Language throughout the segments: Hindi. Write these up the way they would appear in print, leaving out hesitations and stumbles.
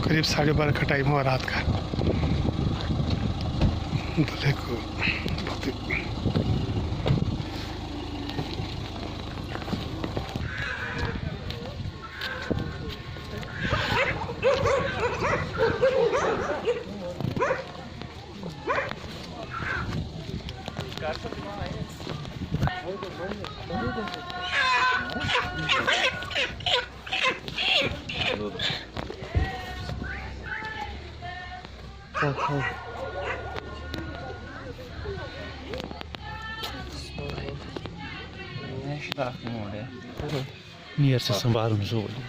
करीब 12:30 का टाइम हुआ रात का। देखो nier se sam varum zolju.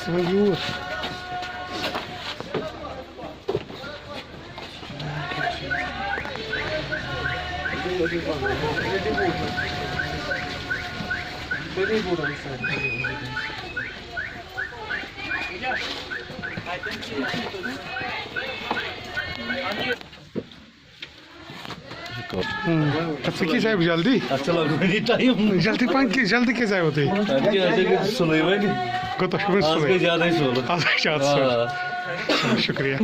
Свою. की साहब जल्दी जल्दी जल्दी के साहब होते को तो शुक्रिया।